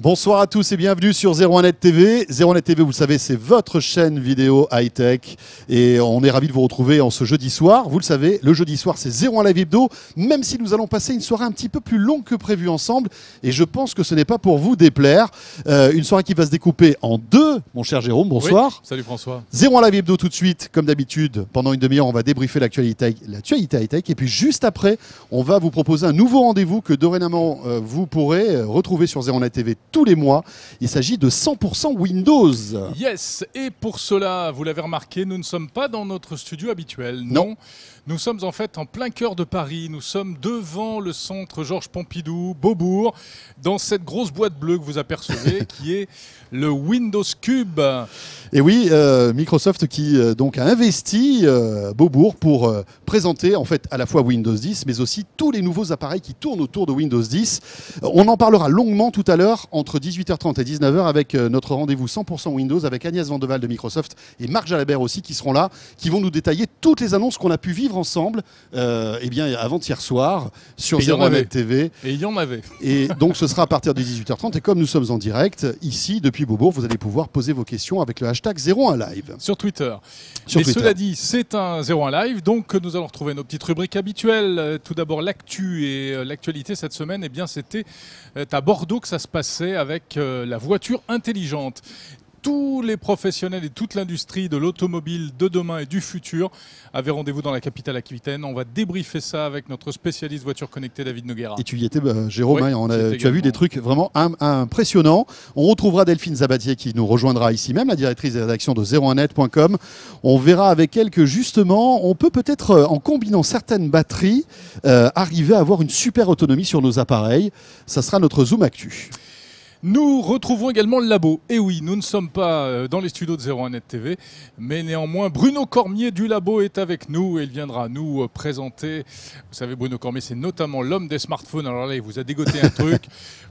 Bonsoir à tous et bienvenue sur 01net TV. 01net TV, vous le savez, c'est votre chaîne vidéo high-tech. Et on est ravis de vous retrouver en ce jeudi soir. Vous le savez, le jeudi soir, c'est 01 Live Hebdo. Même si nous allons passer une soirée un petit peu plus longue que prévu ensemble. Et je pense que ce n'est pas pour vous déplaire. Une soirée qui va se découper en deux. Mon cher Jérôme, bonsoir. Oui, salut François. 01 Live Hebdo tout de suite. Comme d'habitude, pendant une demi-heure, on va débriefer l'actualité high-tech. Et puis juste après, on va vous proposer un nouveau rendez-vous que dorénavant, vous pourrez retrouver sur 01net TV tous les mois. Il s'agit de 100% Windows. Yes, et pour cela, vous l'avez remarqué, nous ne sommes pas dans notre studio habituel. Non. Nous sommes en fait en plein cœur de Paris. Nous sommes devant le centre Georges Pompidou, Beaubourg, dans cette grosse boîte bleue que vous apercevez, qui est le Windows Cube. Et oui, Microsoft qui donc a investi Beaubourg pour présenter en fait à la fois Windows 10, mais aussi tous les nouveaux appareils qui tournent autour de Windows 10. On en parlera longuement tout à l'heure entre 18h30 et 19h avec notre rendez-vous 100% Windows avec Agnès Vandeval de Microsoft et Marc Jalabert aussi qui seront là, qui vont nous détailler toutes les annonces qu'on a pu vivre ensemble avant-hier soir sur 01net TV. Et il y en avait. Et donc ce sera à partir de 18h30 et comme nous sommes en direct ici depuis Beaubourg, vous allez pouvoir poser vos questions avec le hashtag 01 Live. Sur Twitter. Cela dit, c'est un 01 Live, donc nous allons retrouver nos petites rubriques habituelles. Tout d'abord l'actu et l'actualité cette semaine, eh bien c'était à Bordeaux que ça se passait avec la voiture intelligente. Tous les professionnels et toute l'industrie de l'automobile de demain et du futur avaient rendez-vous dans la capitale aquitaine. On va débriefer ça avec notre spécialiste voiture connectée David Noguera. Et tu y étais, Jérôme, oui, tu as vu des trucs vraiment impressionnants. On retrouvera Delphine Zabatier qui nous rejoindra ici même, la directrice des rédactions de 01net.com. On verra avec elle que justement, on peut peut-être, en combinant certaines batteries, arriver à avoir une super autonomie sur nos appareils. Ça sera notre Zoom Actu. Nous retrouvons également le labo. Et oui, nous ne sommes pas dans les studios de 01net TV, mais néanmoins, Bruno Cormier du labo est avec nous et il viendra nous présenter. Vous savez, Bruno Cormier, c'est notamment l'homme des smartphones. Alors là, il vous a dégoté un truc.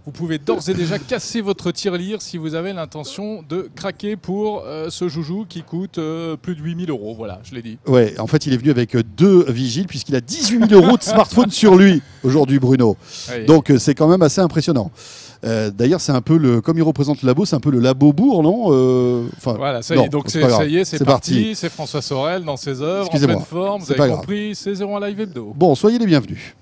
Vous pouvez d'ores et déjà casser votre tirelire si vous avez l'intention de craquer pour ce joujou qui coûte plus de 8 000 €. Voilà, je l'ai dit. Ouais, en fait, il est venu avec deux vigiles puisqu'il a 18 000 € de smartphone sur lui aujourd'hui, Bruno. Oui. Donc, c'est quand même assez impressionnant. D'ailleurs, c'est un peu comme il représente le labo, c'est un peu le labo bourg, non Voilà, ça y est, donc ça y est, c'est parti. C'est François Sorel dans ses œuvres, en pleine forme. Vous avez compris, c'est 01 Live Hebdo. Bon, soyez les bienvenus.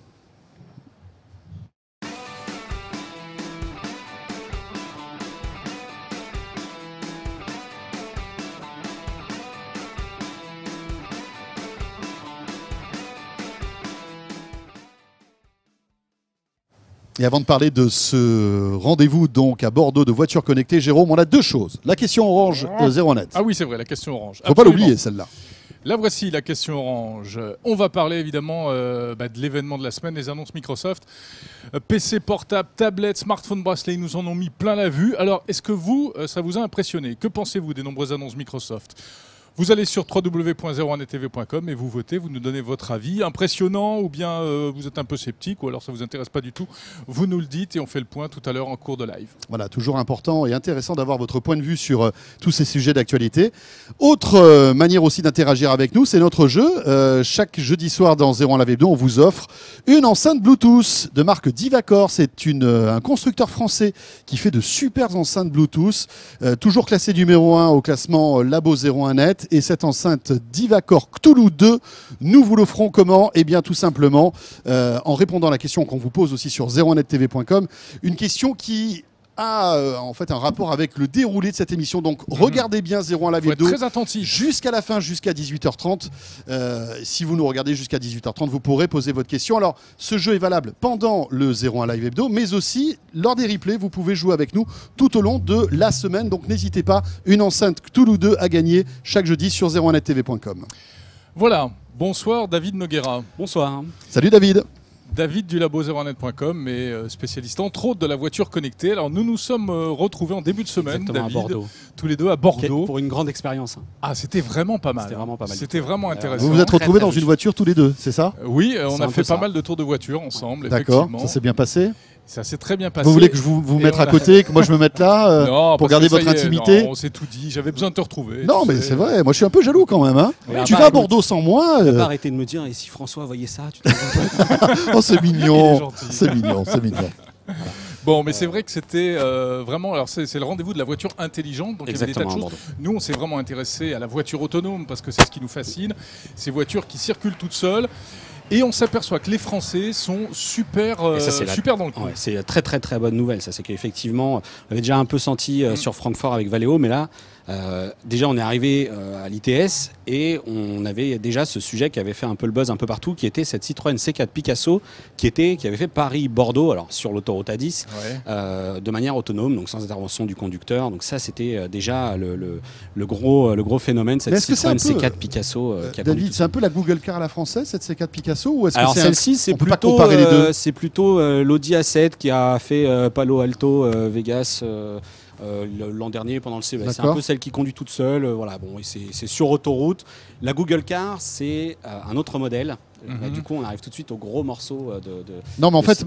Et avant de parler de ce rendez-vous donc à Bordeaux de voitures connectées, Jérôme, on a deux choses. La question orange de 01net. Ah oui, c'est vrai, la question orange. Faut pas l'oublier, celle-là. La voici, la question orange. On va parler évidemment de l'événement de la semaine, les annonces Microsoft. PC portable, tablette, smartphone, bracelet, ils nous en ont mis plein la vue. Alors, est-ce que ça vous a impressionné? Que pensez-vous des nombreuses annonces Microsoft? Vous allez sur www.01nettv.com et vous votez, vous nous donnez votre avis. Impressionnant ou bien vous êtes un peu sceptique ou alors ça ne vous intéresse pas du tout. Vous nous le dites et on fait le point tout à l'heure en cours de live. Voilà, toujours important et intéressant d'avoir votre point de vue sur tous ces sujets d'actualité. Autre manière aussi d'interagir avec nous, c'est notre jeu. Chaque jeudi soir dans 01 Live Hebdo, on vous offre une enceinte Bluetooth de marque Divacor. C'est un constructeur français qui fait de super enceintes Bluetooth. Toujours classé numéro 1 au classement Labo 01net. Et cette enceinte Divacor Cthulhu 2, nous vous l'offrons comment? Eh bien tout simplement en répondant à la question qu'on vous pose aussi sur 01nettv.com, une question qui a en fait un rapport avec le déroulé de cette émission. Donc regardez bien 01 Live Hebdo très attentif jusqu'à la fin, jusqu'à 18h30. Si vous nous regardez jusqu'à 18h30, vous pourrez poser votre question. Alors ce jeu est valable pendant le 01 Live Hebdo, mais aussi lors des replays, vous pouvez jouer avec nous tout au long de la semaine. Donc n'hésitez pas, une enceinte Cthulhu 2 à gagner chaque jeudi sur 01nettv.com. Voilà, bonsoir David Noguera. Bonsoir. Salut David. David du labo 01net.com et spécialiste entre autres de la voiture connectée. Alors nous nous sommes retrouvés en début de semaine, exactement, David, à Bordeaux. Tous les deux à Bordeaux. Pour une grande expérience. Ah, c'était vraiment pas mal. C'était vraiment pas mal. C'était vraiment intéressant. Vous vous êtes retrouvés dans une voiture tous les deux, c'est ça? Oui, on a fait pas mal de tours de voiture ensemble. D'accord, ça s'est bien passé? Ça s'est très bien passé. Vous voulez que je vous mette à côté, que moi je me mette là non, pour garder votre intimité? Non, on s'est tout dit, j'avais besoin de te retrouver. Non, mais c'est vrai, moi je suis un peu jaloux quand même. Hein. Tu vas à Bordeaux sans moi. Tu vas pas arrêter de me dire, et si François voyait ça, tu oh, c'est mignon, c'est mignon, c'est mignon. Voilà. Bon, mais c'est vrai que c'était vraiment. Alors, c'est le rendez-vous de la voiture intelligente. Donc, il y avait des tas de choses. Nous, on s'est vraiment intéressé à la voiture autonome parce que c'est ce qui nous fascine. Ces voitures qui circulent toutes seules. Et on s'aperçoit que les Français sont super, super dans le coup. Ouais, c'est très très très bonne nouvelle. Ça, c'est qu'effectivement, on avait déjà un peu senti sur Francfort avec Valeo, mais là, déjà, on est arrivé à l'ITS et on avait déjà ce sujet qui avait fait un peu le buzz un peu partout, qui était cette Citroën C4 Picasso qui avait fait Paris-Bordeaux, alors sur l'autoroute A10, de manière autonome, donc sans intervention du conducteur. Donc ça, c'était déjà le gros phénomène, cette Citroën C4 Picasso. David, c'est un peu la Google Car à la française, cette C4 Picasso, ou est-ce alors que celle-ci, c'est plutôt, l'Audi A7 qui a fait Palo Alto, Vegas. L'an dernier pendant le CES. C'est un peu celle qui conduit toute seule. Voilà, bon, c'est sur autoroute. La Google Car, c'est un autre modèle. Là, du coup, on arrive tout de suite au gros morceau de. Non, mais en fait,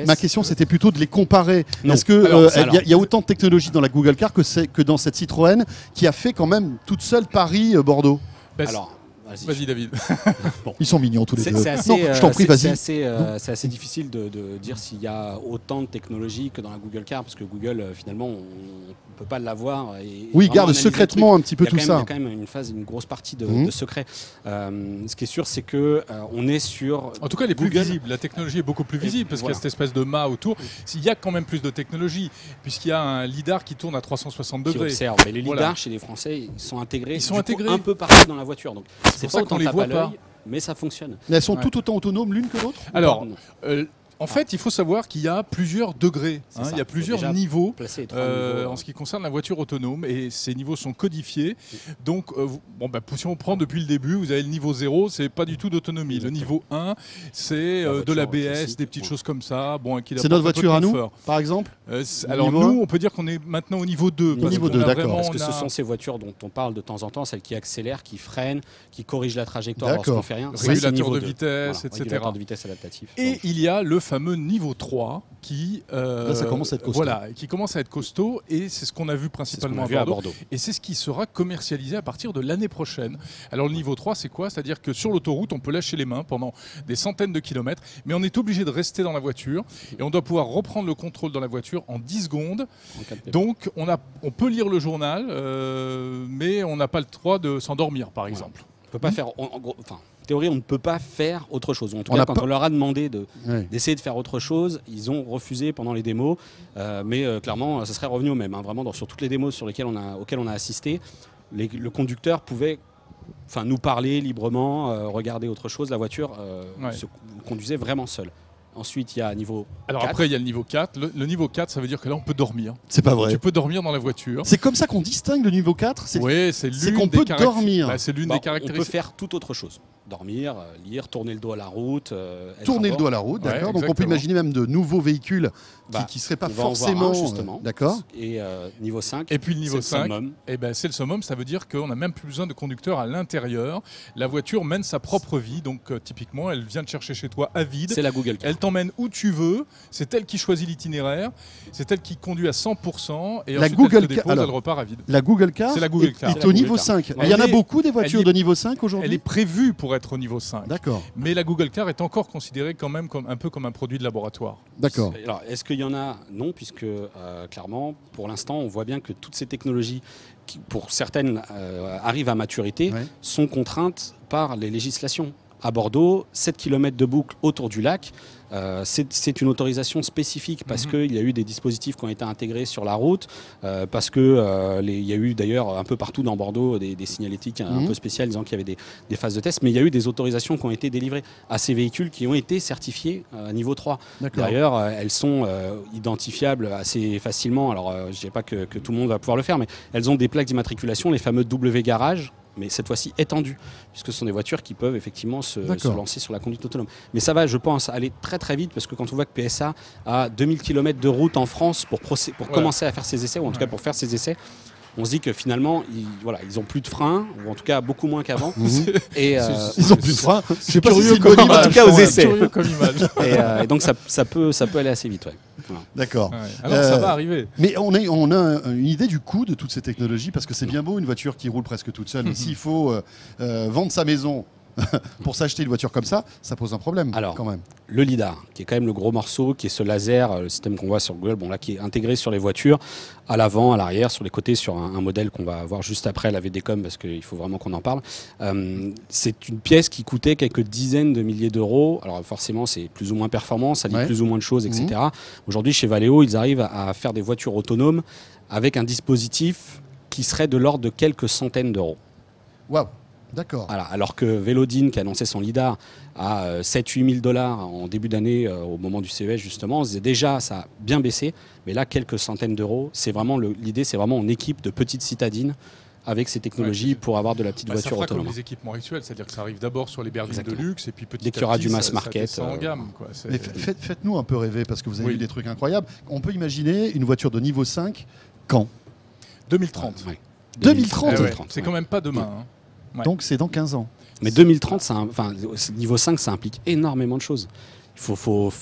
ma question, c'était plutôt de les comparer. Est-ce qu'il y a autant de technologie dans la Google Car que dans cette Citroën qui a fait quand même toute seule Paris-Bordeaux? Alors. Vas-y David. Bon. Ils sont mignons tous les deux. Je t'en prie, vas-y. C'est assez difficile de dire s'il y a autant de technologie que dans la Google Car, parce que Google, finalement, on ne peut pas l'avoir. Oui, il garde secrètement un petit peu tout ça. Il y a quand même une grosse partie de secret. Ce qui est sûr, c'est qu'on est sur. En tout cas, elle est plus visible. La technologie est beaucoup plus visible, parce qu'il y a cette espèce de mât autour. Il y a quand même plus de technologie, puisqu'il y a un lidar qui tourne à 360 degrés. Qui observe. Mais les lidars, chez les Français, ils sont intégrés un peu partout dans la voiture. Donc, c'est pas autant tape à l'œil, mais ça fonctionne. Mais elles sont tout autant autonomes l'une que l'autre? Alors, en fait, il faut savoir qu'il y a plusieurs degrés, il y a plusieurs niveaux en ce qui concerne la voiture autonome, et ces niveaux sont codifiés. Donc, si on prend depuis le début, vous avez le niveau 0, c'est pas du tout d'autonomie. Le niveau 1, c'est de l'ABS, des petites choses comme ça. C'est notre voiture à nous, par exemple? Alors nous, on peut dire qu'on est maintenant au niveau 2. Niveau 2, d'accord. Parce que ce sont ces voitures dont on parle de temps en temps, celles qui accélèrent, qui freinent, qui corrigent la trajectoire lorsqu'on ne fait rien. Régulateur de vitesse, etc. Régulateur de vitesse adaptatif. Et il y a le fameux niveau 3 qui là, ça commence à être costaud. Qui commence à être costaud, et c'est ce qu'on a vu principalement à Bordeaux. Et c'est ce qui sera commercialisé à partir de l'année prochaine. Alors le niveau 3, c'est quoi? C'est-à-dire que sur l'autoroute, on peut lâcher les mains pendant des centaines de kilomètres, mais on est obligé de rester dans la voiture et on doit pouvoir reprendre le contrôle dans la voiture en 10 secondes. Donc on peut lire le journal, mais on n'a pas le droit de s'endormir, par exemple. On peut pas faire, en théorie, on ne peut pas faire autre chose. En tout cas, quand on leur a demandé d'essayer de faire autre chose, ils ont refusé pendant les démos. Mais clairement, ça serait revenu au même. Vraiment, sur toutes les démos auxquelles on a assisté, le conducteur pouvait nous parler librement, regarder autre chose. La voiture se conduisait vraiment seule. Ensuite, il y a niveau 4. Alors après, il y a le niveau 4. Le niveau 4, ça veut dire que là, on peut dormir. C'est pas vrai. Tu peux dormir dans la voiture. C'est comme ça qu'on distingue le niveau 4? Oui, c'est qu'on peut dormir. C'est l'une des caractéristiques. On peut faire toute autre chose. Dormir, lire, tourner le dos à la route. Tourner le dos à la route, d'accord. Donc on peut imaginer même de nouveaux véhicules qui ne seraient pas forcément... justement. D'accord. Et niveau 5. Et puis le niveau 5, c'est le summum. Ça veut dire qu'on n'a même plus besoin de conducteur à l'intérieur. La voiture mène sa propre vie. Donc typiquement, elle vient te chercher chez toi à vide. C'est la Google Car. Elle t'emmène où tu veux. C'est elle qui choisit l'itinéraire. C'est elle qui conduit à 100%. Et ensuite, elle te dépose, elle repart à vide. La Google Car, c'est la Google Car. est au niveau 5. Il y en a beaucoup des voitures de niveau 5 aujourd'hui? Elle est prévue pour être au niveau 5. D'accord. Mais la Google Car est encore considérée quand même un peu comme un produit de laboratoire. D'accord. Alors, est-ce qu'il y en a? Non, puisque clairement, pour l'instant, on voit bien que toutes ces technologies, qui pour certaines arrivent à maturité, sont contraintes par les législations. À Bordeaux, 7 km de boucle autour du lac. C'est une autorisation spécifique parce qu'il y a eu des dispositifs qui ont été intégrés sur la route, parce que il y a eu d'ailleurs un peu partout dans Bordeaux des signalétiques un peu spéciales disant qu'il y avait des phases de test, mais il y a eu des autorisations qui ont été délivrées à ces véhicules qui ont été certifiés à niveau 3. D'ailleurs, elles sont identifiables assez facilement. Alors, je ne dirais pas que tout le monde va pouvoir le faire, mais elles ont des plaques d'immatriculation, les fameux W garage, mais cette fois-ci étendues, puisque ce sont des voitures qui peuvent effectivement se lancer sur la conduite autonome. Mais ça va, je pense, aller très très vite, parce que quand on voit que PSA a 2000 km de route en France pour commencer à faire ses essais, ou en tout cas pour faire ses essais, on se dit que finalement, ils ont plus de freins, ou en tout cas beaucoup moins qu'avant. Et ils ont plus de freins. Je sais pas si c'est une bonne image, en tout cas aux essais. Comme image. Et donc ça peut aller assez vite. Voilà. D'accord. Alors ça va arriver. Mais on a une idée du coût de toutes ces technologies, parce que c'est bien beau une voiture qui roule presque toute seule, mais s'il faut vendre sa maison pour s'acheter une voiture comme ça pose un problème. Alors, quand même. Le lidar, qui est quand même le gros morceau, qui est ce laser, le système qu'on voit sur Google, bon là qui est intégré sur les voitures, à l'avant, à l'arrière, sur les côtés, sur un modèle qu'on va voir juste après la VDCom, parce qu'il faut vraiment qu'on en parle. C'est une pièce qui coûtait quelques dizaines de milliers d'euros. Alors forcément, c'est plus ou moins performant, ça dit plus ou moins de choses, etc. Aujourd'hui, chez Valeo, ils arrivent à faire des voitures autonomes avec un dispositif qui serait de l'ordre de quelques centaines d'euros. Waouh, d'accord. Voilà, alors que Velodine, qui a annoncé son lidar à 7-8 000 $ en début d'année, au moment du CES justement, on se disait déjà ça a bien baissé, mais là quelques centaines d'euros. C'est vraiment l'idée, c'est vraiment une équipe de petites citadines avec ces technologies pour avoir de la petite voiture ça fera autonome. comme les équipements actuels, c'est-à-dire que ça arrive d'abord sur les berlines de luxe et puis petit dès qu'il y aura du mass market, ça en gamme. Quoi. Mais faites-nous un peu rêver parce que vous avez vu des trucs incroyables. On peut imaginer une voiture de niveau 5 quand 2030. Ouais. 2030, c'est quand même pas demain. Hein. Donc c'est dans 15 ans. Mais 2030, niveau 5, ça implique énormément de choses. Il faut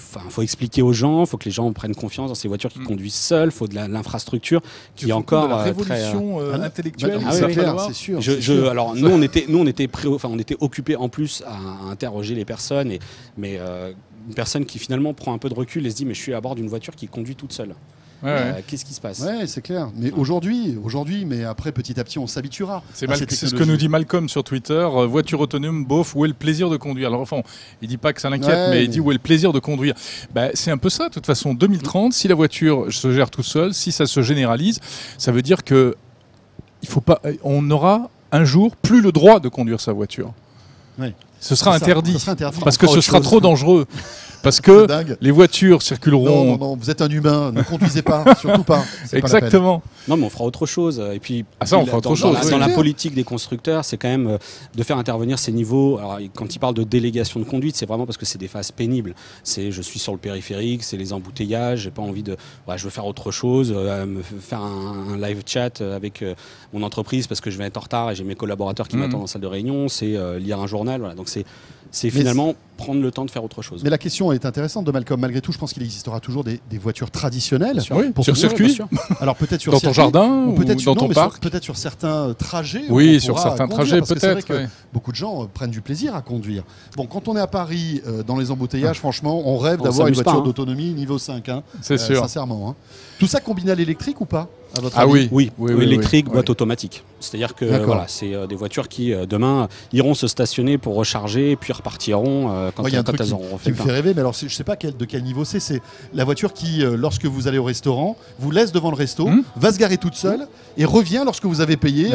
expliquer aux gens, il faut que les gens prennent confiance dans ces voitures qui conduisent seules, il faut de l'infrastructure qui est encore de la révolution intellectuelle. C'est sûr. Alors nous, on était occupés en plus à interroger les personnes, mais une personne qui finalement prend un peu de recul et se dit mais je suis à bord d'une voiture qui conduit toute seule. Qu'est-ce qui se passe? Ouais, c'est clair. Mais aujourd'hui, mais après, petit à petit, on s'habituera. C'est ce que nous dit Malcolm sur Twitter. Voiture autonome, bof, où est le plaisir de conduire? Alors, enfin, il dit pas que ça l'inquiète, mais il dit où est le plaisir de conduire. C'est un peu ça. De toute façon, 2030, si la voiture se gère tout seul, si ça se généralise, ça veut dire que on aura un jour plus le droit de conduire sa voiture. Oui. Ce sera interdit. Parce que ce sera trop dangereux. Parce que les voitures circuleront. Non, vous êtes un humain, ne conduisez pas, surtout pas. Exactement. Non, mais on fera autre chose. Et puis, on fera autre chose. Dans la politique des constructeurs, c'est quand même de faire intervenir ces niveaux. Alors, quand ils parlent de délégation de conduite, c'est vraiment parce que c'est des phases pénibles. C'est je suis sur le périphérique, c'est les embouteillages, j'ai pas envie de. Je veux faire autre chose, me faire un live chat avec mon entreprise parce que je vais être en retard et j'ai mes collaborateurs qui m'attendent en salle de réunion. C'est lire un journal. Voilà. Donc c'est finalement prendre le temps de faire autre chose. Mais la question est intéressante de Malcolm. Malgré tout, je pense qu'il existera toujours des voitures traditionnelles. Pour sur circuit. Alors peut-être sur dans ton jardin ou peut-être dans ton parc. Peut-être sur certains trajets. Oui, sur certains trajets peut-être. Beaucoup de gens prennent du plaisir à conduire. Bon, quand on est à Paris, dans les embouteillages, franchement, on rêve d'avoir une voiture d'autonomie niveau 5. C'est sûr. Sincèrement. Tout ça combiné à l'électrique ou pas? Oui, électrique, boîte automatique. C'est-à-dire que c'est des voitures qui demain iront se stationner pour recharger puis repartiront quand elles auront refait. Qui me fait rêver, mais alors je sais pas de quel niveau c'est. C'est la voiture qui, lorsque vous allez au restaurant, vous laisse devant le resto, va se garer toute seule et revient lorsque vous avez payé,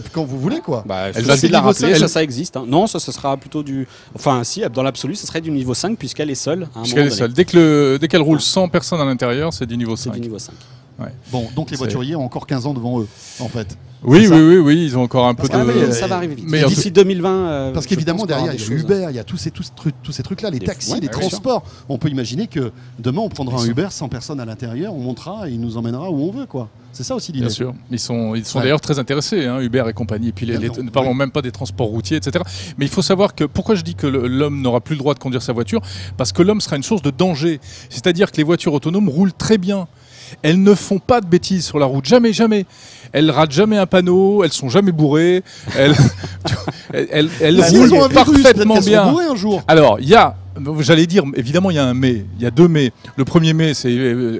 quand vous voulez quoi. Elle va essayer de la rappeler. Ça existe. Hein. Non, ça sera plutôt du. Enfin, si, dans l'absolu, ça serait du niveau 5 puisqu'elle est seule. Puisqu'elle est seule. Dès qu'elle roule sans personne à l'intérieur, c'est du niveau 5. C'est du niveau 5. Ouais. Bon, donc les voituriers ont encore 15 ans devant eux, en fait. Oui, ils ont encore un peu de. Ça va arriver vite. Mais d'ici 2020. Parce qu'évidemment, derrière, il y a Uber, il y a tous ces trucs-là, les taxis, les transports. On peut imaginer que demain, on prendra un Uber sans personne à l'intérieur, on montera et il nous emmènera où on veut, quoi. C'est ça aussi l'idée. Bien sûr. Ils sont d'ailleurs très intéressés, Uber et compagnie. Et puis ne parlons même pas des transports routiers, etc. Mais il faut savoir que pourquoi je dis que l'homme n'aura plus le droit de conduire sa voiture? Parce que l'homme sera une source de danger. C'est-à-dire que les voitures autonomes roulent très bien. Elles ne font pas de bêtises sur la route, jamais. Elles ratent jamais un panneau, elles sont jamais bourrées. Elles roulent parfaitement bien. Bourrées un jour. Alors, j'allais dire, évidemment, il y a un mais. Il y a deux mais. Le premier mais, c'est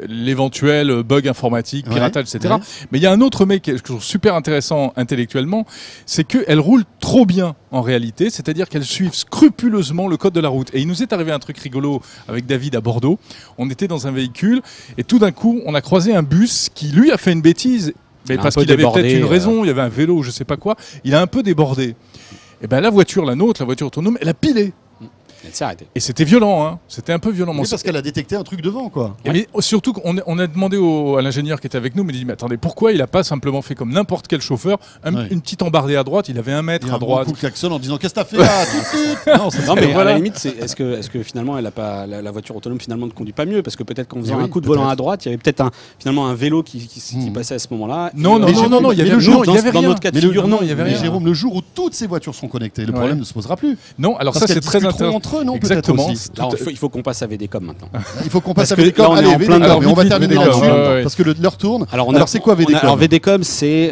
l'éventuel bug informatique, piratage, etc. Mais il y a un autre mais qui est super intéressant intellectuellement, c'est qu'elles roulent trop bien en réalité, c'est-à-dire qu'elles suivent scrupuleusement le code de la route. Et il nous est arrivé un truc rigolo avec David à Bordeaux. On était dans un véhicule et tout d'un coup, on a croisé un bus qui, lui, a fait une bêtise. Mais parce qu'il avait peut-être une raison, il y avait un vélo, je sais pas quoi. Il a un peu débordé. Et bien la voiture autonome, elle a pilé. Elle s'est arrêtée. Et c'était violent, hein. C'était un peu violent. Oui, parce qu'elle a détecté un truc devant, quoi. Mais surtout qu'on a demandé à l'ingénieur qui était avec nous, mais il dit, mais attendez, pourquoi il n'a pas simplement fait comme n'importe quel chauffeur, une petite embardée à droite, il avait 1 mètre à droite. Un coup de klaxon en disant, qu'est-ce que t'as fait là tout de suite? Non, mais à la limite, est-ce que finalement, elle a pas, la voiture autonome finalement ne conduit pas mieux? Parce que peut-être qu'en faisant un coup de volant à droite, il y avait peut-être finalement un vélo qui passait à ce moment-là. Non, il y avait rien. Dans notre cas de figure, non, il y avait rien. Mais Jérôme, le jour où toutes ces voitures seront connectées, le problème ne se posera plus. Non, alors ça c'est très intéressant. entre eux, non? Exactement. Peut-être aussi. Là, il faut qu'on passe à VDCom maintenant. Il faut qu'on passe à Parce que VDCom. là, on est Allez, en plein VDCom, mais on va vite, terminer VDCom, là-dessus, ouais. parce que l'heure tourne. Alors, c'est quoi VDCom? alors VDCom, c'est,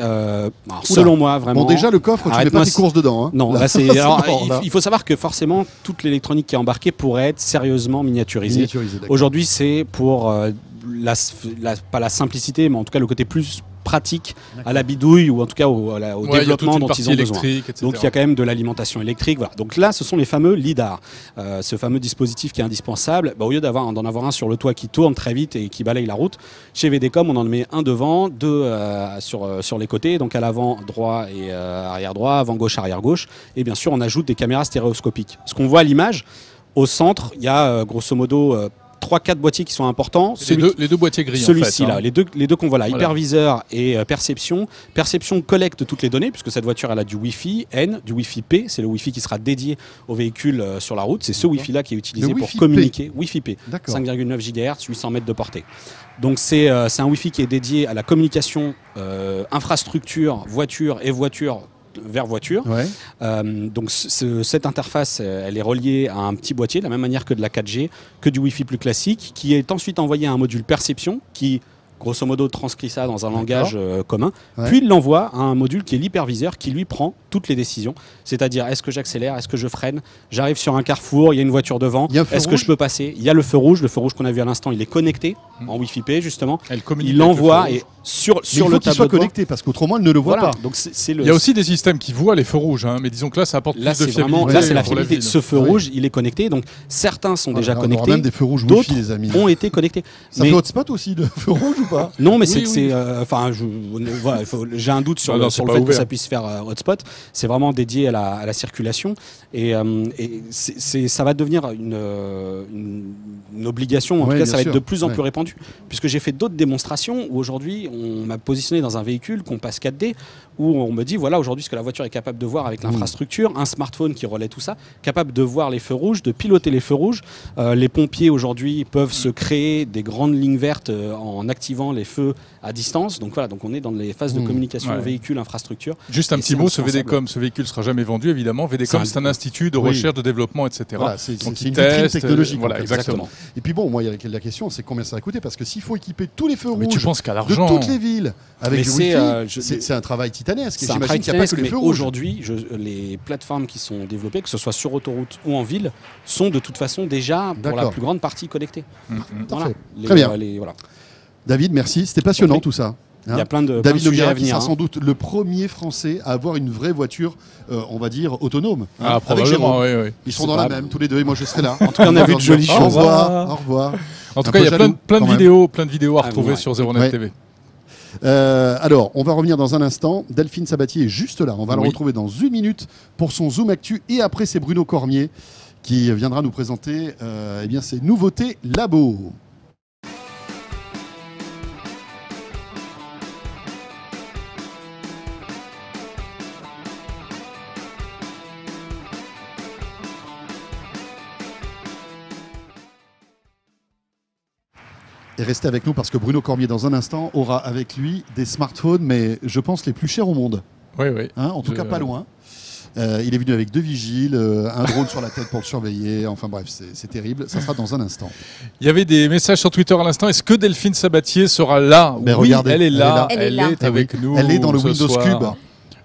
selon moi, vraiment... Bon, déjà, le coffre, tu mets Arrête-moi pas tes courses dedans. Hein. Non, Là, là, c'est. c'est alors, mort, là. il faut savoir que forcément, toute l'électronique qui est embarquée pourrait être sérieusement miniaturisée. Miniaturisé, d'accord. Aujourd'hui, c'est pour pas la simplicité, mais en tout cas le côté plus pratique à la bidouille ou en tout cas au Ouais, il y a toute développement une dont partie ils ont besoin. électrique, etc. Donc il y a quand même de l'alimentation électrique. Voilà. Donc là, ce sont les fameux lidars, ce fameux dispositif qui est indispensable. Au lieu d'en avoir un sur le toit qui tourne très vite et qui balaye la route, chez VDCom, on en met un devant, deux sur les côtés, donc à l'avant droit et arrière droit, avant gauche, arrière gauche. Et bien sûr, on ajoute des caméras stéréoscopiques. Ce qu'on voit à l'image, au centre, il y a grosso modo 3-4 boîtiers qui sont importants. Les deux boîtiers gris, Celui-ci en fait, là, hein. les deux qu'on voit là, Voilà. hyperviseur et perception. Perception collecte toutes les données, puisque cette voiture elle a du Wi-Fi N, du Wi-Fi P, c'est le Wi-Fi qui sera dédié au véhicule sur la route. C'est ce Wi-Fi là qui est utilisé Le pour Wi-Fi communiquer. Wi-Fi P, D'accord. 5,9 GHz, 800 mètres de portée. Donc c'est un Wi-Fi qui est dédié à la communication infrastructure, voiture et voiture vers voiture. Ouais. Donc cette interface, elle est reliée à un petit boîtier, de la même manière que de la 4G, que du Wi-Fi plus classique, qui est ensuite envoyé à un module perception qui, grosso modo, transcrit ça dans un langage commun, Ouais. puis il l'envoie à un module qui est l'hyperviseur, qui lui prend toutes les décisions, c'est-à-dire est-ce que j'accélère, est-ce que je freine, j'arrive sur un carrefour, il y a une voiture devant, Il y a un feu est-ce que rouge je peux passer, il y a le feu rouge qu'on a vu à l'instant, il est connecté en Wi-Fi P justement, Elle communique il avec le l'envoie feu rouge. et sur Mais il le faut qu'il tableau soit de bord, connecté, parce qu'autrement, elle ne le voit voilà, pas. donc c'est le... Il y a aussi des systèmes qui voient les feux rouges, hein, mais disons que là, ça apporte Là, plus de c'est vraiment, fiabilité. là, c'est la pour la fiabilité. ville. Ce feu Oui. rouge, il est connecté. Donc, certains sont déjà On aura connectés. même des feux rouges D'autres Wi-Fi, les amis. ont été connectés. Ça Mais fait hotspot aussi, de feu rouge ou pas? non, mais Oui, c'est, enfin, voilà, j'ai un doute sur Non, le, non, sur c'est le pas fait que ouvert. ça puisse faire hotspot. C'est vraiment dédié à la circulation et ça va devenir une obligation. En Ouais, tout cas, bien ça va être sûr. de plus en Ouais. plus répandu, puisque j'ai fait d'autres démonstrations où aujourd'hui, on m'a positionné dans un véhicule qu'on passe 4D, où on me dit voilà aujourd'hui ce que la voiture est capable de voir avec l'infrastructure, un smartphone qui relaie tout ça, capable de voir les feux rouges, de piloter les feux rouges. Les pompiers aujourd'hui peuvent se créer des grandes lignes vertes en activant les feux à distance. Donc voilà, donc on est dans les phases de communication Ouais. véhicule infrastructure. Juste un Et petit c'est mot, ce indispensable. VDCom, ce véhicule sera jamais vendu, évidemment. VDCom, c'est un institut de Oui. recherche, de développement, etc. Voilà, c'est Donc, une ils vitrine testent, technologique. voilà, en fait. exactement. Et puis bon, moi, il y a la question, c'est combien ça va coûter? Parce que s'il faut équiper tous les feux Mais tu rouges penses qu'à de l'argent. toutes les villes avec Mais du c'est, Wi-Fi, je- c'est un travail titanesque. Et C'est un j'imagine travail qu'il n'y a pas que titanesque, les mais feux rouges. aujourd'hui, les plateformes qui sont développées, que ce soit sur autoroute ou en ville, sont de toute façon déjà pour la D'accord. plus grande partie connectées. Parfait. Très bien. Voilà. David, merci. C'était passionnant Compris. tout ça. Il y a plein de David sujets Leguera à qui venir. sera sans doute le premier Français à avoir une vraie voiture, on va dire, autonome. Ah, avec probablement, Jérôme. oui, oui. Ils sont C'est dans la pas- même, tous les deux, et moi je serai là. En tout cas, on a vu de jolies Au choses. revoir. Au revoir. En tout Un cas, il y peu a jaloux, plein quand même. de vidéos à Ah, retrouver ouais. sur Zeronet Ouais. TV. Alors, on va revenir dans un instant. Delphine Sabatier est juste là. On va le Oui. retrouver dans une minute pour son Zoom Actu. Et après, c'est Bruno Cormier qui viendra nous présenter eh bien, ses nouveautés labo. Et restez avec nous parce que Bruno Cormier, dans un instant, aura avec lui des smartphones, mais je pense les plus chers au monde. Oui, oui. Hein, en tout cas, pas loin. Il est venu avec 2 vigiles, un drone sur la tête pour le surveiller. Enfin bref, c'est terrible. Ça sera dans un instant. Il y avait des messages sur Twitter à l'instant. Est-ce que Delphine Sabatier sera là? Ben, Oui, regardez, elle est là. Elle est là. Eh avec oui, nous. elle est dans le ce Windows soir. Cube.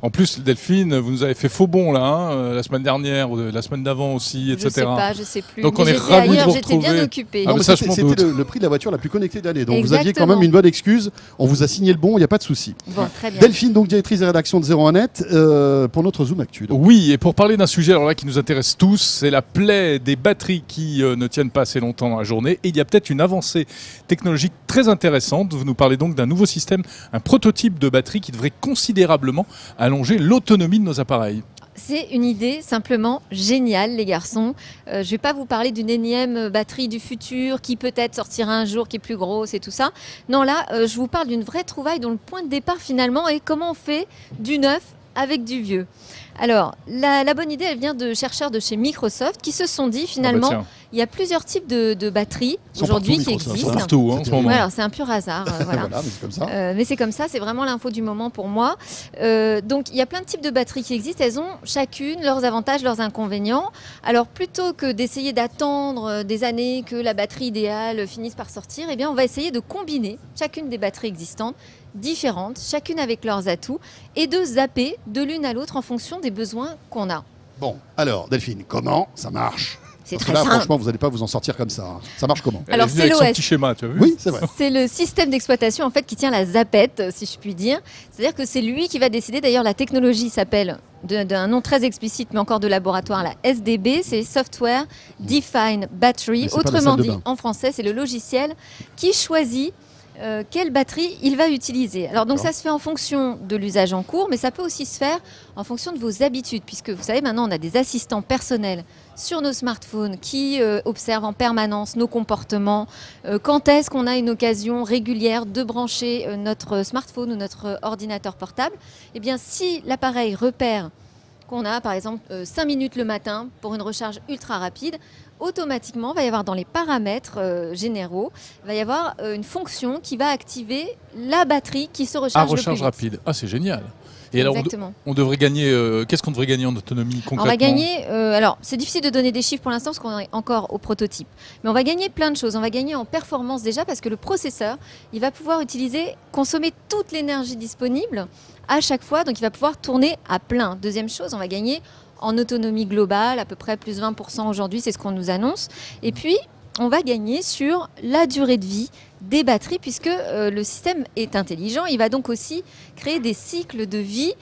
En plus, Delphine, vous nous avez fait faux bon là, hein, la semaine dernière, ou la semaine d'avant aussi, etc. Je sais plus. Donc, Mais on est j'étais ravis de ailleurs, vous j'étais bien retrouver. occupée. Ah, Non, mais mais ça, je m'en c'était doute. le prix de la voiture la plus connectée de l'année. Donc vous aviez quand Exactement. même une bonne excuse. On vous a signé le bon, il n'y a pas de souci. Bon, très bien. Delphine, donc directrice de rédaction de 01net, pour notre Zoom Actu. Donc. Oui, et pour parler d'un sujet alors là qui nous intéresse tous, c'est la plaie des batteries qui ne tiennent pas assez longtemps dans la journée. Et il y a peut-être une avancée technologique très intéressante. Vous nous parlez donc d'un nouveau système, un prototype de batterie qui devrait considérablement allonger l'autonomie de nos appareils. C'est une idée simplement géniale, les garçons. Je ne vais pas vous parler d'une énième batterie du futur qui peut-être sortira un jour, qui est plus grosse et tout ça. Non, là, je vous parle d'une vraie trouvaille dont le point de départ finalement est comment on fait du neuf avec du vieux. Alors, la bonne idée, elle vient de chercheurs de chez Microsoft qui se sont dit finalement, tiens. il y a plusieurs types de batteries Ils sont aujourd'hui partout, qui Microsoft. existent. Ils sont partout, hein, en ce moment. Ouais, alors c'est un pur hasard. Voilà. Voilà, mais c'est comme ça. Mais c'est comme ça, c'est vraiment l'info du moment pour moi. Donc il y a plein de types de batteries qui existent, elles ont chacune leurs avantages, leurs inconvénients. Alors plutôt que d'essayer d'attendre des années que la batterie idéale finisse par sortir, eh bien on va essayer de combiner chacune des batteries existantes, différentes, chacune avec leurs atouts, et de zapper de l'une à l'autre en fonction des besoins qu'on a. Bon, alors Delphine, comment ça marche? C'est Parce que très là, simple. franchement, vous n'allez pas vous en sortir comme ça. Hein. Ça marche comment? Elle Alors, est venue c'est avec son l'OS. petit schéma, tu as vu? Oui, c'est vrai. C'est le système d'exploitation en fait qui tient la zapette, si je puis dire. C'est-à-dire que c'est lui qui va décider. D'ailleurs, la technologie s'appelle d'un nom très explicite, mais encore de laboratoire, la SDB, c'est Software Defined Battery. Mais c'est pas la Autrement salle de dit, bain. en français, c'est le logiciel qui choisit quelle batterie il va utiliser. Alors donc D'accord. ça se fait en fonction de l'usage en cours, mais ça peut aussi se faire en fonction de vos habitudes, puisque vous savez maintenant on a des assistants personnels sur nos smartphones qui observent en permanence nos comportements. Quand est-ce qu'on a une occasion régulière de brancher notre smartphone ou notre ordinateur portable? Eh bien si l'appareil repère qu'on a par exemple 5 minutes le matin pour une recharge ultra rapide, automatiquement, il va y avoir dans les paramètres généraux, il va y avoir une fonction qui va activer la batterie qui se À recharge le plus recharge vite. rapide. Ah, c'est génial. Et alors, Exactement. on devrait gagner. Qu'est-ce qu'on devrait gagner en autonomie concrètement? On va gagner, alors c'est difficile de donner des chiffres pour l'instant parce qu'on est encore au prototype, mais on va gagner plein de choses. On va gagner en performance déjà parce que le processeur, il va pouvoir consommer toute l'énergie disponible à chaque fois, donc il va pouvoir tourner à plein. Deuxième chose, on va gagner en autonomie globale, à peu près plus 20% aujourd'hui, c'est ce qu'on nous annonce. Et puis, on va gagner sur la durée de vie des batteries, puisque le système est intelligent. Il va donc aussi créer des cycles de vie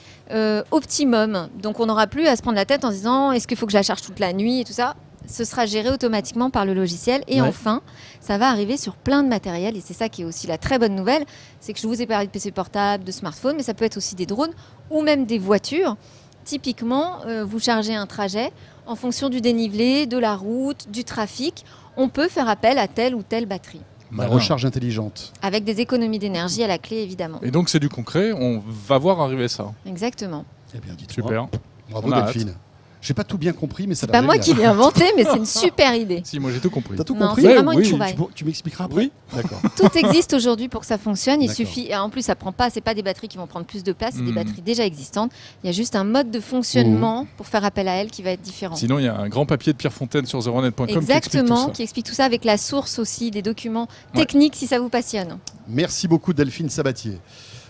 optimum. Donc, on n'aura plus à se prendre la tête en se disant, est-ce qu'il faut que je la charge toute la nuit et tout ça. Ce sera géré automatiquement par le logiciel. Et Ouais. enfin, ça va arriver sur plein de matériel. Et c'est ça qui est aussi la très bonne nouvelle. C'est que je vous ai parlé de PC portable, de smartphone, mais ça peut être aussi des drones ou même des voitures. Typiquement, vous chargez un trajet en fonction du dénivelé, de la route, du trafic. On peut faire appel à telle ou telle batterie. La Malin. recharge intelligente. Avec des économies d'énergie à la clé, évidemment. Et donc, c'est du concret. On va voir arriver ça. Exactement. Eh bien, dites-moi. Super. Bravo On a Delphine. J'ai pas tout bien compris, mais ça C'est pas l'air moi génial. qui l'ai inventé, mais c'est une super idée. Si, moi j'ai tout compris. T'as tout Non, compris? c'est vraiment une Oui, trouvaille. Tu m'expliqueras après? Oui. D'accord. Tout existe aujourd'hui pour que ça fonctionne. Il D'accord. suffit. Et en plus, ça prend pas. C'est pas des batteries qui vont prendre plus de place. C'est des Mhm. batteries déjà existantes. Il y a juste un mode de fonctionnement pour faire appel à elles qui va être différent. Sinon, il y a un grand papier de Pierre Fontaine sur 01net.com Exactement, qui qui explique tout ça avec la source aussi, des documents Ouais. techniques si ça vous passionne. Merci beaucoup Delphine Sabatier.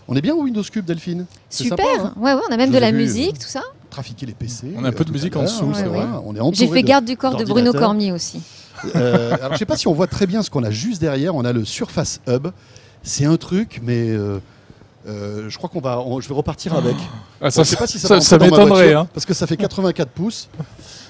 On est bien au Windows Cube, Delphine? C'est Super. sympa, hein. Ouais, on a même Je de vous ai la vu, musique, tout ça. Trafiquer les PC. On a un peu de tout musique à en l'heure, dessous, ouais, c'est vrai. On est entouré J'ai fait de- garde du corps de Bruno d'ordinateurs. Cormier aussi. Alors, je sais pas si on voit très bien ce qu'on a juste derrière. On a le Surface Hub. C'est un truc, mais je crois je vais repartir avec. Ah, Je sais pas si ça, ça va rentrer dans ma m'étonnerait. voiture, Hein. parce que ça fait 84 pouces.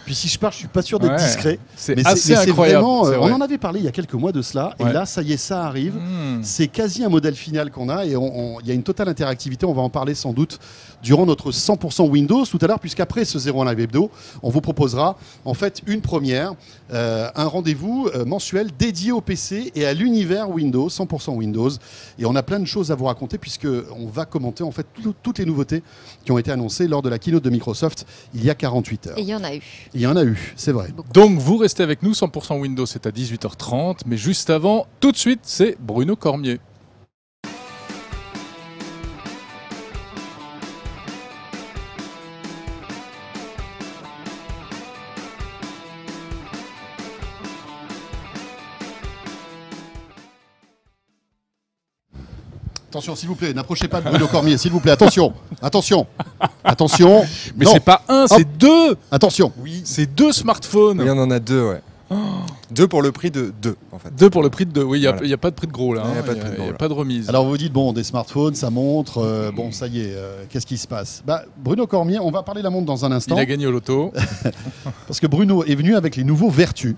Puis si je pars, je suis pas sûr d'être Ouais. discret. C'est Mais assez mais incroyable. vraiment, c'est on vrai. en avait parlé il y a quelques mois de cela. Ouais. Et là, ça y est, ça arrive. Hmm. C'est quasi un modèle final qu'on a et il y a une totale interactivité. On va en parler sans doute durant notre 100% Windows tout à l'heure, puisqu'après ce 01 Live Hebdo, on vous proposera en fait une première, un rendez-vous mensuel dédié au PC et à l'univers Windows, 100% Windows. Et on a plein de choses à vous raconter puisqu'on va commenter en fait toutes les nouveautés qui ont été annoncées lors de la keynote de Microsoft il y a 48 heures. Et il y en a eu. Il y en a eu, c'est vrai. Donc vous restez avec nous, 100% Windows c'est à 18h30, mais juste avant, tout de suite, c'est Bruno Cormier. Attention, s'il vous plaît, n'approchez pas de Bruno Cormier, s'il vous plaît. Attention, attention, attention. Mais Non, c'est pas un, c'est deux. attention. Oui, C'est deux smartphones. il y en a deux, ouais. Deux pour le prix de deux, en fait. Deux pour le prix de deux. Oui, il n'y a, Voilà. y a pas de prix de gros là. Il y a hein. pas de prix de Y a gros, là. pas de remise. Alors vous vous dites, bon, des smartphones, ça montre, bon, ça y est, qu'est-ce qui se passe? Bruno Cormier, on va parler de la montre dans un instant, il a gagné au loto. parce que Bruno est venu avec les nouveaux Vertus.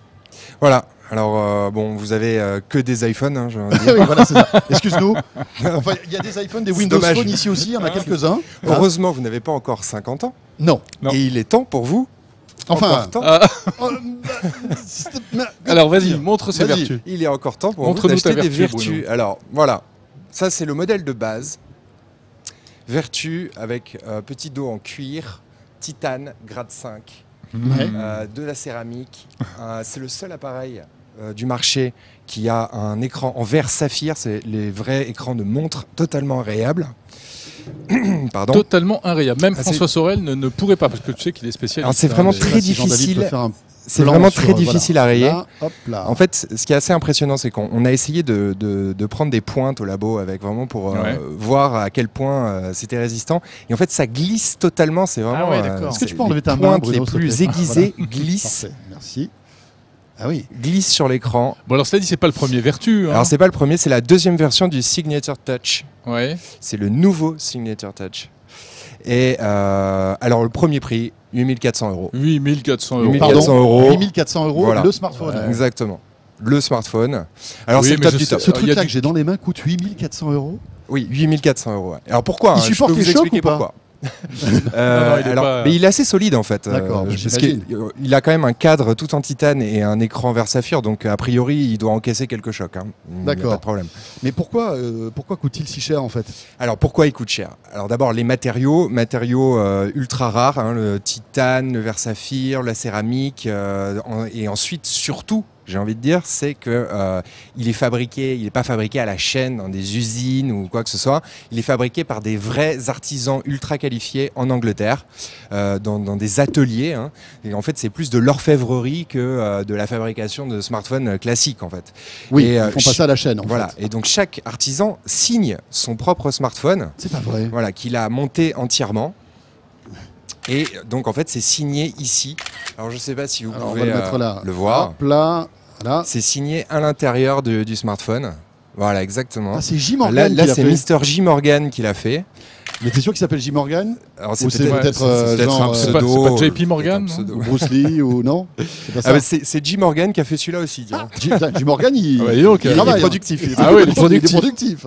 Voilà. Alors, bon, vous avez que des iPhones, hein, je veux dire. Oui, voilà, c'est ça. Excuse-nous. Enfin, il y a des iPhones, des C'est Windows dommage. Phone ici aussi, il y en a quelques-uns. Voilà. Heureusement, vous n'avez pas encore 50 ans. Non. Non. Et il est temps pour vous. Enfin, encore temps. oh, Alors vas-y, montre ses Vas-y. vertus. Il est encore temps pour vous Montre-nous ta d'acheter des vertu, vertus. Bruno. Alors, voilà. Ça, c'est le modèle de base. Vertu avec petit dos en cuir, titane grade 5, Ouais. de la céramique. C'est le seul appareil du marché qui a un écran en verre saphir. C'est les vrais écrans de montre totalement rayables. Pardon. Totalement inrayable. Même Ah, François Sorel ne pourrait pas, parce que tu sais qu'il est spécialiste. Alors, c'est vraiment Je sais très pas si Jean-David difficile. peut faire un C'est plan vraiment sur, très difficile à rayer. Là, hop là. En fait, ce qui est assez impressionnant, c'est qu'on a essayé de prendre des pointes au labo avec vraiment pour Ouais. voir à quel point c'était résistant. Et en fait, ça glisse totalement. C'est vraiment. Ah ouais, d'accord. Est-ce que tu peux les enlever ta main, pointes Bruno, les s'il te plus plaît aiguisées Voilà. glissent, Parfait, merci. Ah oui. glissent sur l'écran. Bon, alors cela dit, c'est pas le premier vertu. Hein. Alors, c'est pas le premier, c'est la deuxième version du Signature Touch. Ouais. C'est le nouveau Signature Touch. Et alors, le premier prix, 8400 €. 8400 €. 8400 Pardon, €. 8400 € Voilà. le smartphone. Exactement. Le smartphone. Alors, Oui, c'est le mais top je du sais- top. Ce Il y a truc-là du- que j'ai dans les mains coûte 8400 €. Oui, 8400 €. Ouais. Alors pourquoi Il hein, je supporte peux vous les chocs expliquer ou pas pourquoi. Non, il est Alors, pas- mais il est assez solide en fait. D'accord, parce j'imagine. qu'il a quand même un cadre tout en titane et un écran verre saphir, donc a priori il doit encaisser quelques chocs. Hein. Il y a D'accord. Pas de problème. Mais pourquoi coûte-il si cher en fait? Alors pourquoi il coûte cher? Alors d'abord les matériaux ultra rares, hein, le titane, le verre saphir, la céramique, et ensuite surtout, j'ai envie de dire, c'est que il n'est pas fabriqué à la chaîne dans des usines ou quoi que ce soit. Il est fabriqué par des vrais artisans ultra qualifiés en Angleterre, dans des ateliers. Hein. Et en fait, c'est plus de l'orfèvrerie que de la fabrication de smartphones classiques en fait. Oui, Et, ils font pas ça à la chaîne en Voilà. fait. Et donc chaque artisan signe son propre smartphone. C'est pas vrai. Voilà, qu'il a monté entièrement. Et donc en fait c'est signé ici. Alors je sais pas si vous Alors on pouvez va le mettre là. le voir. Hop là. Voilà. C'est signé à l'intérieur du smartphone. Voilà, exactement. Ah, c'est J. Morgan Là, qui l'a c'est fait. Mr. J. Morgan qui l'a fait. Mais t'es sûr qu'il s'appelle J. Morgan? Alors Ou c'est peut-être, c'est peut-être genre, un c'est pas- pseudo. c'est pas JP Morgan, peut-être un pseudo. Ou Bruce Lee ou non? C'est pas ça. Ah bah, c'est J. Morgan qui a fait celui-là aussi. Tiens. J. Morgan, il, Ah bah, dis donc, il il est travaille, hein. productif. Il est Ah oui, il est Il est productif. productif.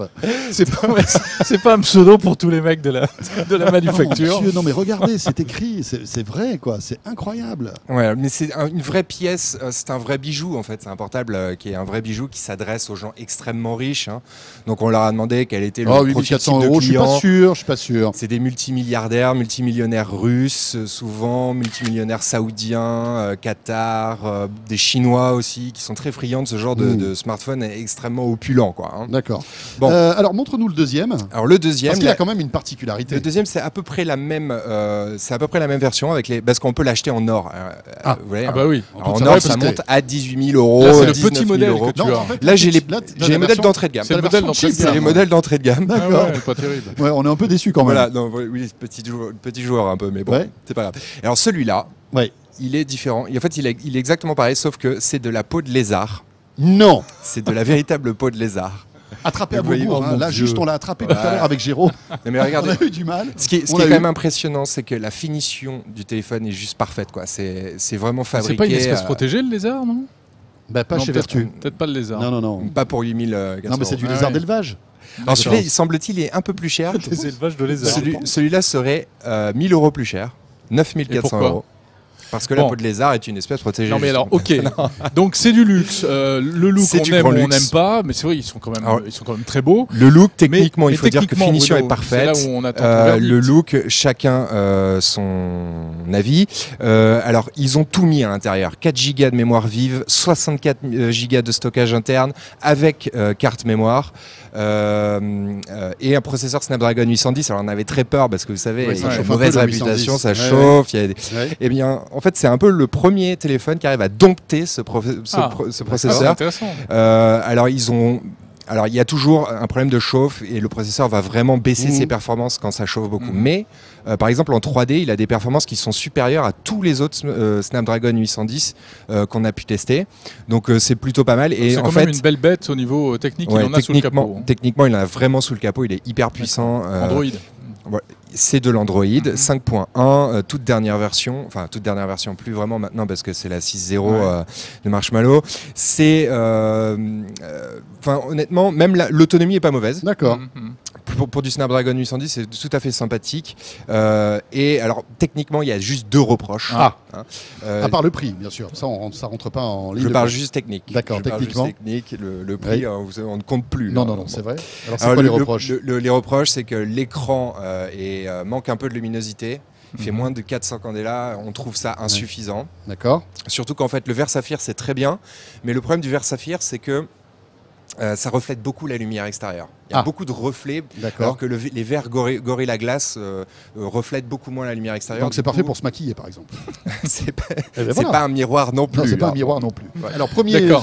C'est pas un pseudo pour tous les mecs de la Oh, manufacture. monsieur, non mais regardez, c'est écrit, c'est vrai quoi, c'est incroyable. Ouais, mais c'est une vraie pièce, c'est un vrai bijou en fait. C'est un portable qui est un vrai bijou qui s'adresse aux gens extrêmement riches. Hein. Donc on leur a demandé quel était le Oh, profil 8400 type de €, je suis pas client. sûr, je suis pas sûr. C'est des multimilliardaires, multimillionnaires russes, souvent multimillionnaires saoudiens, Qatar, des Chinois aussi, qui sont très friands de ce genre de smartphone extrêmement opulent, quoi. Hein. D'accord. Bon. Alors montre-nous le deuxième. Alors le deuxième, Parce qu'il a quand même une particularité. le deuxième, c'est à peu près la même, version avec parce qu'on peut l'acheter en or. Ah. vous voyez, Ah hein. bah oui. Alors, en toute or, ça simplicité. monte à 18 000 €. Là, c'est le 19 petit 000 modèle euros. que tu as. en fait, Là, j'ai les là, t'as j'ai la les modèles version- d'entrée de gamme. C'est le la modèle version d'entrée de cheap, C'est les gamme. modèles d'entrée de gamme. Ah D'accord. ouais, pas terrible. Ouais, on est un peu déçus quand même. Voilà, non, oui, petit joueur un peu, mais bon, Ouais. c'est pas grave. Alors celui-là, Ouais. il est différent. Et en fait, il est exactement pareil, sauf que c'est de la peau de lézard. Non. C'est de la véritable peau de lézard. Attrapé à Vous voyez, Beaubourg. oh Hein. mon Là, Dieu. juste, on l'a attrapé tout à Ouais. l'heure avec Géraud. Non, mais On regardez, a eu du mal. ce qui est On quand l'a même eu. impressionnant, c'est que la finition du téléphone est juste parfaite, quoi. C'est vraiment C'est fabriqué. pas une espèce protégée, le lézard, non? Bah, pas Non, chez peut-être- Vertu. Peut-être pas le lézard. Non, non, non. Pas pour 8 000 Non, mais c'est du Ah lézard ouais. d'élevage. Alors celui-là, il semble-t-il, est un peu plus cher. Des élevages de lézards. Celui-là serait 1 000 € plus cher, 9 400 pourquoi €. Parce que la Bon. peau de lézard est une espèce protégée. Non mais alors, justement. ok. Donc c'est du luxe. Le look C'est on du aime grand ou on luxe. n'aime pas, mais c'est vrai ils sont quand même très beaux. Le look, techniquement, Mais il faut dire que techniquement, finition Bruno, est parfaite. c'est là où on attend ton verdict. Le look, chacun son avis. Alors, ils ont tout mis à l'intérieur. 4 Go de mémoire vive, 64 Go de stockage interne avec carte mémoire. Et un processeur Snapdragon 810. Alors, on avait très peur parce que vous savez, Ouais, il y ça a chauffe une un mauvaise peu, le réputation, 810. ça Ouais, chauffe. Il y a des... Ouais. Eh bien, en fait, c'est un peu le premier téléphone qui arrive à dompter ce C'est processeur. intéressant. Alors, il y a toujours un problème de chauffe et le processeur va vraiment baisser Mhm. ses performances quand ça chauffe beaucoup. Mais, par exemple, en 3D, il a des performances qui sont supérieures à tous les autres Snapdragon 810 qu'on a pu tester. Donc, c'est plutôt pas mal. Et C'est en quand fait, même une belle bête au niveau technique. ouais, Il en a sous le capot. techniquement, il en a vraiment sous le capot. Il est hyper puissant. Android. C'est de l'Android 5.1, toute dernière version, plus vraiment maintenant parce que c'est la 6.0 de Marshmallow. C'est, honnêtement, même l'autonomie est pas mauvaise. D'accord. Mhm. Pour du Snapdragon 810, c'est tout à fait sympathique. Et alors, techniquement, il y a juste 2 reproches. Ah. Hein. À part le prix, bien sûr. Ça rentre pas en ligne. Je de parle compte. juste technique. D'accord, Je parle juste techniquement. technique. Le prix, Oui. on ne compte plus. Non, hein. non, non, c'est vrai. Alors, c'est Alors, quoi les le- reproches? Les reproches, c'est que l'écran manque un peu de luminosité. Il fait moins de 400 candela, on trouve ça insuffisant. D'accord. Surtout qu'en fait, le verre saphir, c'est très bien, mais le problème du verre saphir, c'est que ça reflète beaucoup la lumière extérieure. Il y a beaucoup de reflets, alors que les verres Gorilla Glass reflètent beaucoup moins la lumière extérieure. Donc c'est parfait pour se maquiller, par exemple. C'est pas un miroir non plus. Non, c'est pas un miroir non plus. Ouais. Alors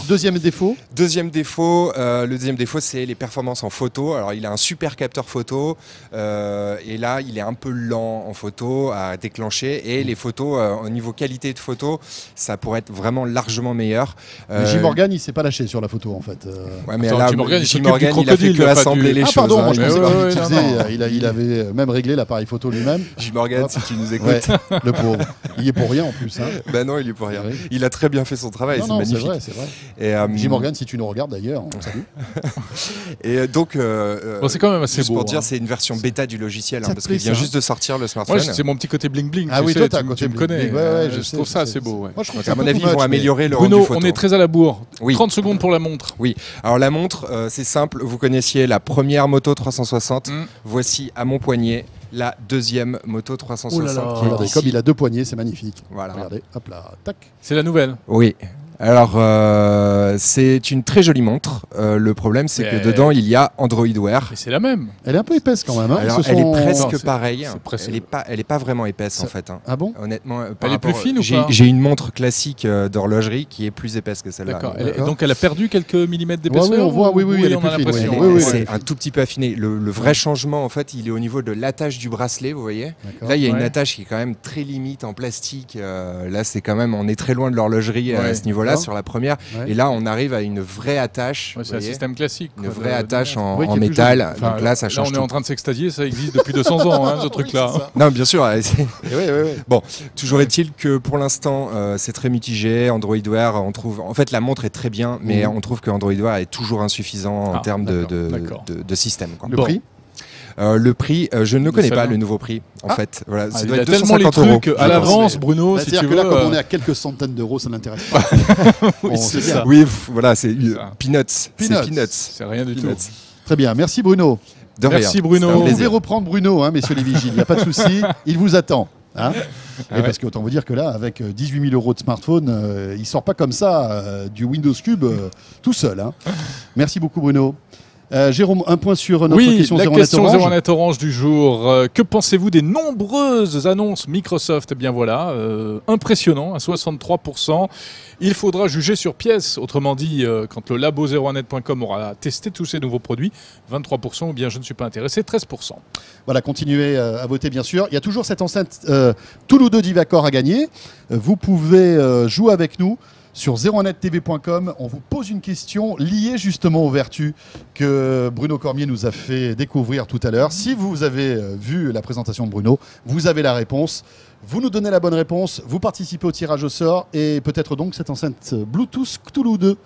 deuxième défaut. Deuxième défaut, le deuxième défaut, c'est les performances en photo. Alors il a un super capteur photo, et là il est un peu lent en photo à déclencher, et les photos, au niveau qualité de photo, ça pourrait être vraiment largement meilleur. Jim Morgan, il s'est pas lâché sur la photo en fait. Ouais, mais là, Jim Morgan, il a fait que assembler les choses. Pardon, moi je pensais qu'il avait même réglé l'appareil photo lui-même. Jim Morgan, si tu nous écoutes. Ouais, le pauvre. Il y est pour rien en plus. Hein. Ben non, il y est pour rien. Il a très bien fait son travail, c'est magnifique. C'est vrai. Et, Jim Morgan, si tu nous regardes d'ailleurs, on salue. Et donc, c'est quand même assez beau. Pour dire, c'est une version bêta du logiciel, parce qu'il vient juste de sortir le smartphone. Moi, c'est mon petit côté bling bling. Ah oui, toi, tu me connais. Je trouve ça assez beau. À mon avis, ils vont améliorer le rendu photo. Bruno, on est très à la bourre. 30 secondes pour la montre. Oui. Alors la montre, c'est simple. Vous connaissiez la première Moto 360. Voici à mon poignet la deuxième Moto 360. Regardez, comme il a deux poignets, c'est magnifique. Voilà. Regardez, hop là, tac. C'est la nouvelle. Oui. Alors, c'est une très jolie montre. Le problème, c'est que dedans, il y a Android Wear. Mais c'est la même. Elle est un peu épaisse quand même. Hein. Alors, elle est presque pareille. Elle est pas vraiment épaisse ça... en fait. Hein. Ah bon? Honnêtement, elle est plus fine ou pas? J'ai une montre classique d'horlogerie qui est plus épaisse que celle-là. D'accord. Donc, elle a perdu quelques millimètres d'épaisseur. Oui, on voit. Oui, elle est plus fine. C'est un tout petit peu affiné. Le vrai changement, en fait, il est au niveau de l'attache du bracelet. Vous voyez? Là, il y a une attache qui est quand même très limite en plastique. Là, c'est quand même, on est très loin de l'horlogerie à ce niveau-là sur la première. Et là, on arrive à une vraie attache. C'est un système classique. Une vraie attache en métal. Donc là, ça change. Là, on est en train de s'extasier. Ça existe depuis 200 ans, ce truc-là. Non, bien sûr. Bon, toujours est-il que pour l'instant, c'est très mitigé. Android Wear, on trouve. En fait, la montre est très bien, mais on trouve que Android Wear est toujours insuffisant en termes de système. Le prix? Le prix, je ne connais pas le nouveau prix, en fait. Voilà, ça doit être tellement 250 les trucs à l'avance, Bruno. C'est-à-dire que là, comme on est à quelques centaines d'euros, ça n'intéresse pas. C'est ça. Oui, voilà, c'est peanuts. C'est rien du tout. Très bien, merci Bruno. Merci Bruno. Vous pouvez reprendre Bruno, messieurs les vigiles, il n'y a pas de souci, il vous attend. Et parce qu'autant vous dire que là, avec 18 000 euros de smartphone, il sort pas comme ça du Windows Cube tout seul. Merci beaucoup Bruno. Jérôme, un point sur notre question la 01net question Orange. 01net Orange du jour. Que pensez-vous des nombreuses annonces Microsoft? Eh bien voilà, impressionnant, à 63%. Il faudra juger sur pièce, autrement dit, quand le labo 01net.com aura testé tous ces nouveaux produits, 23%, ou bien je ne suis pas intéressé, 13%. Voilà, continuez à voter bien sûr. Il y a toujours cette enceinte Toulouse 2 Divacor à gagner. Vous pouvez jouer avec nous. Sur 01nettv.com, on vous pose une question liée justement aux vertus que Bruno Cormier nous a fait découvrir tout à l'heure. Si vous avez vu la présentation de Bruno, vous avez la réponse. Vous nous donnez la bonne réponse, vous participez au tirage au sort et peut-être donc cette enceinte Bluetooth Cthulhu 2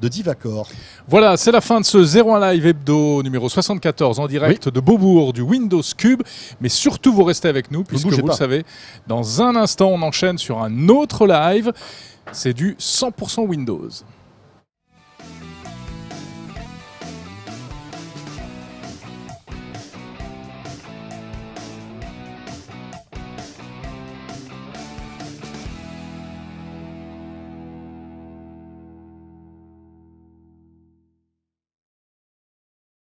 de Divacor. Voilà, c'est la fin de ce 01 Live Hebdo numéro 74 en direct de Beaubourg du Windows Cube. Mais surtout, vous restez avec nous puisque vous le savez, dans un instant, on enchaîne sur un autre live. C'est du 100% Windows.